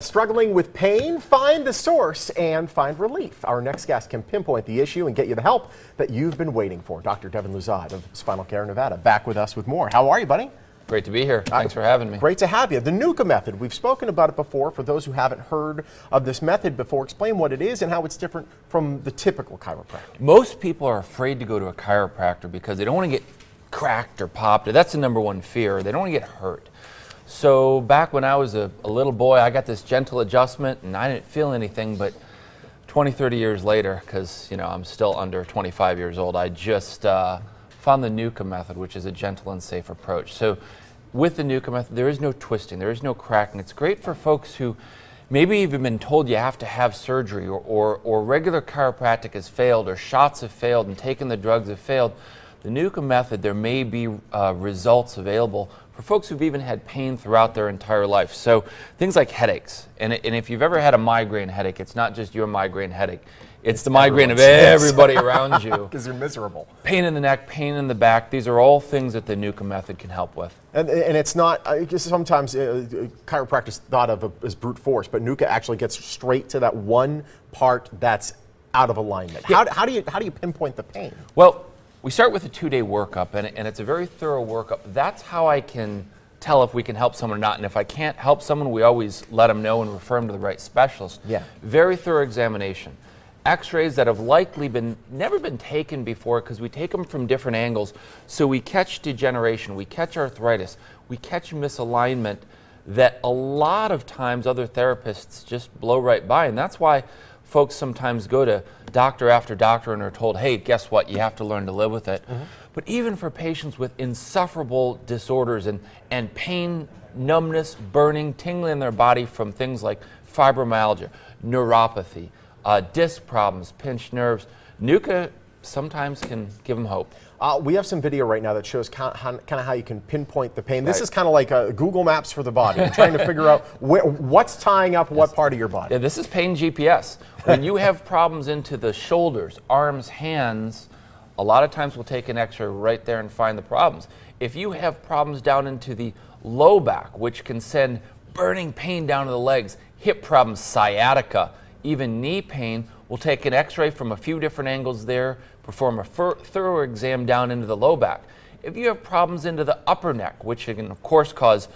Struggling with pain? Find the source and find relief. Our next guest can pinpoint the issue and get you the help that you've been waiting for. Dr. Devin Luzad of Spinal Care of Nevada, back with us with more. How are you, buddy? Great to be here. Thanks for having me. Great to have you. The Nucca Method. We've spoken about it before. For those who haven't heard of this method before, explain what it is and how it's different from the typical chiropractor. Most people are afraid to go to a chiropractor because they don't want to get cracked or popped. That's the number one fear. They don't want to get hurt. So back when I was a little boy, I got this gentle adjustment and I didn't feel anything, but 20, 30 years later, because I'm still under 25 years old, I just found the Nucca Method, which is a gentle and safe approach. So with the Nucca Method, there is no twisting, there is no cracking. It's great for folks who maybe even been told you have to have surgery or regular chiropractic has failed or shots have failed and taking the drugs have failed. The Nucca Method, there may be results available for folks who've even had pain throughout their entire life. So things like headaches, and if you've ever had a migraine headache, it's not just your migraine headache, it's the migraine of everybody around you. Because you're miserable. Pain in the neck, pain in the back, these are all things that the Nucca Method can help with. And it's not, sometimes chiropractic thought of as brute force, but Nucca actually gets straight to that one part that's out of alignment. Yeah. How do you pinpoint the pain? Well, we start with a 2-day workup, and it's a very thorough workup. That's how I can tell if we can help someone or not. And if I can't help someone, we always let them know and refer them to the right specialist. Yeah. Very thorough examination. X-rays that have likely never been taken before because we take them from different angles. So we catch degeneration, we catch arthritis, we catch misalignment that a lot of times other therapists just blow right by. And that's why folks sometimes go to doctor after doctor and are told, hey, guess what, you have to learn to live with it. Mm-hmm. But even for patients with insufferable disorders and pain, numbness, burning, tingling in their body from things like fibromyalgia, neuropathy, disc problems, pinched nerves, Nucca sometimes can give them hope. We have some video right now that shows kind of how you can pinpoint the pain. This is kind of like Google Maps for the body. You're trying to figure out what's tying up what part of your body. Yeah, this is pain GPS. When you have problems into the shoulders, arms, hands, a lot of times we'll take an X-ray right there and find the problems. If you have problems down into the low back, which can send burning pain down to the legs, hip problems, sciatica, even knee pain, we'll take an X-ray from a few different angles there, perform a thorough exam down into the low back. If you have problems into the upper neck, which can of course cause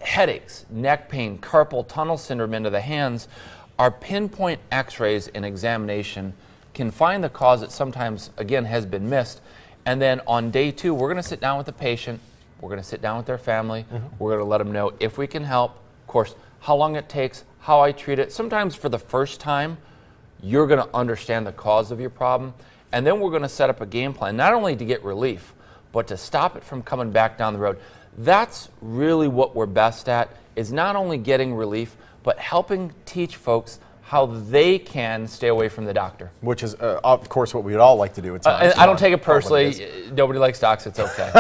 headaches, neck pain, carpal tunnel syndrome into the hands, our pinpoint X-rays and examination can find the cause that sometimes, again, has been missed. And then on day 2, we're going to sit down with the patient, we're going to sit down with their family, we're going to let them know if we can help, of course, how long it takes, how I treat it. Sometimes for the first time, you're going to understand the cause of your problem. And then we're going to set up a game plan, not only to get relief, but to stop it from coming back down the road. That's really what we're best at, is not only getting relief, but helping teach folks how they can stay away from the doctor. Which is, of course, what we'd all like to do at times. I don't take it personally. Nobody likes docs. It's okay.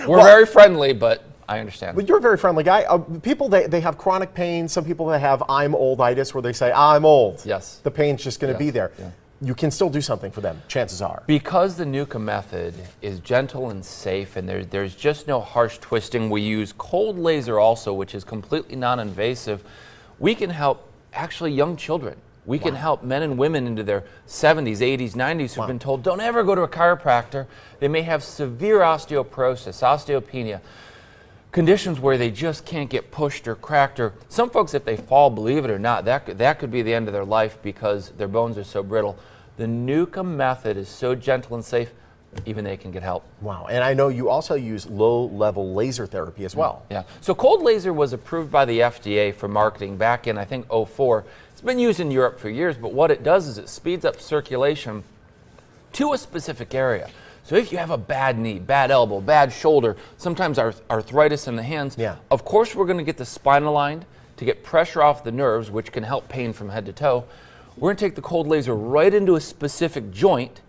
We're very friendly, but I understand. But you're a very friendly guy. People, they have chronic pain. Some people that have I'm olditis, where they say, I'm old. Yes. The pain's just going to be there. Yeah. You can still do something for them, chances are. Because the Nucca Method is gentle and safe, and there's just no harsh twisting. We use cold laser also, which is completely non-invasive. We can help actually young children. We can help men and women into their 70s, 80s, 90s who've been told, don't ever go to a chiropractor. They may have severe osteoporosis, osteopenia, conditions where they just can't get pushed or cracked, or some folks, if they fall, believe it or not, that could be the end of their life because their bones are so brittle. The Nucca Method is so gentle and safe, even they can get help. Wow, and I know you also use low-level laser therapy as well. Yeah, so cold laser was approved by the FDA for marketing back in, I think, '04. It's been used in Europe for years, but what it does is it speeds up circulation to a specific area. So if you have a bad knee, bad elbow, bad shoulder, sometimes arthritis in the hands, of course we're going to get the spine aligned to get pressure off the nerves, which can help pain from head to toe. We're going to take the cold laser right into a specific joint,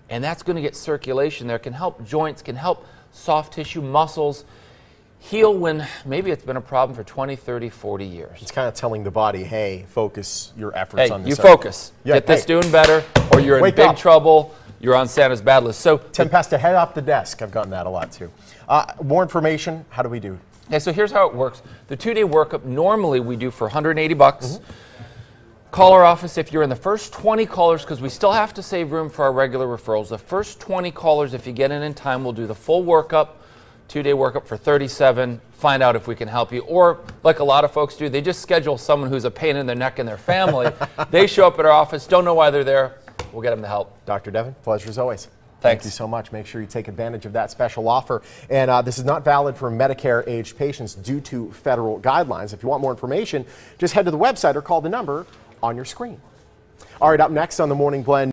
and that's going to get circulation there, can help joints, can help soft tissue, muscles heal when maybe it's been a problem for 20, 30, 40 years. It's kind of telling the body, hey, focus your efforts on this. Hey, you focus. Get this doing better, or you're in big trouble. You're on Santa's bad list. So 10 past to head off the desk. I've gotten that a lot too. More information, how do we do? Okay, so here's how it works. The 2-day workup normally we do for 180 bucks. Call our office if you're in the first 20 callers, because we still have to save room for our regular referrals. The first 20 callers, if you get in time, we'll do the full workup, 2-day workup for $37. Find out if we can help you. Or like a lot of folks do, they just schedule someone who's a pain in their neck in their family. They show up at our office, don't know why they're there. We'll get them the help. Dr. Devin, pleasure as always. Thanks. Thank you so much. Make sure you take advantage of that special offer. And this is not valid for Medicare-aged patients due to federal guidelines. If you want more information, just head to the website or call the number on your screen. All right, up next on the Morning Blend.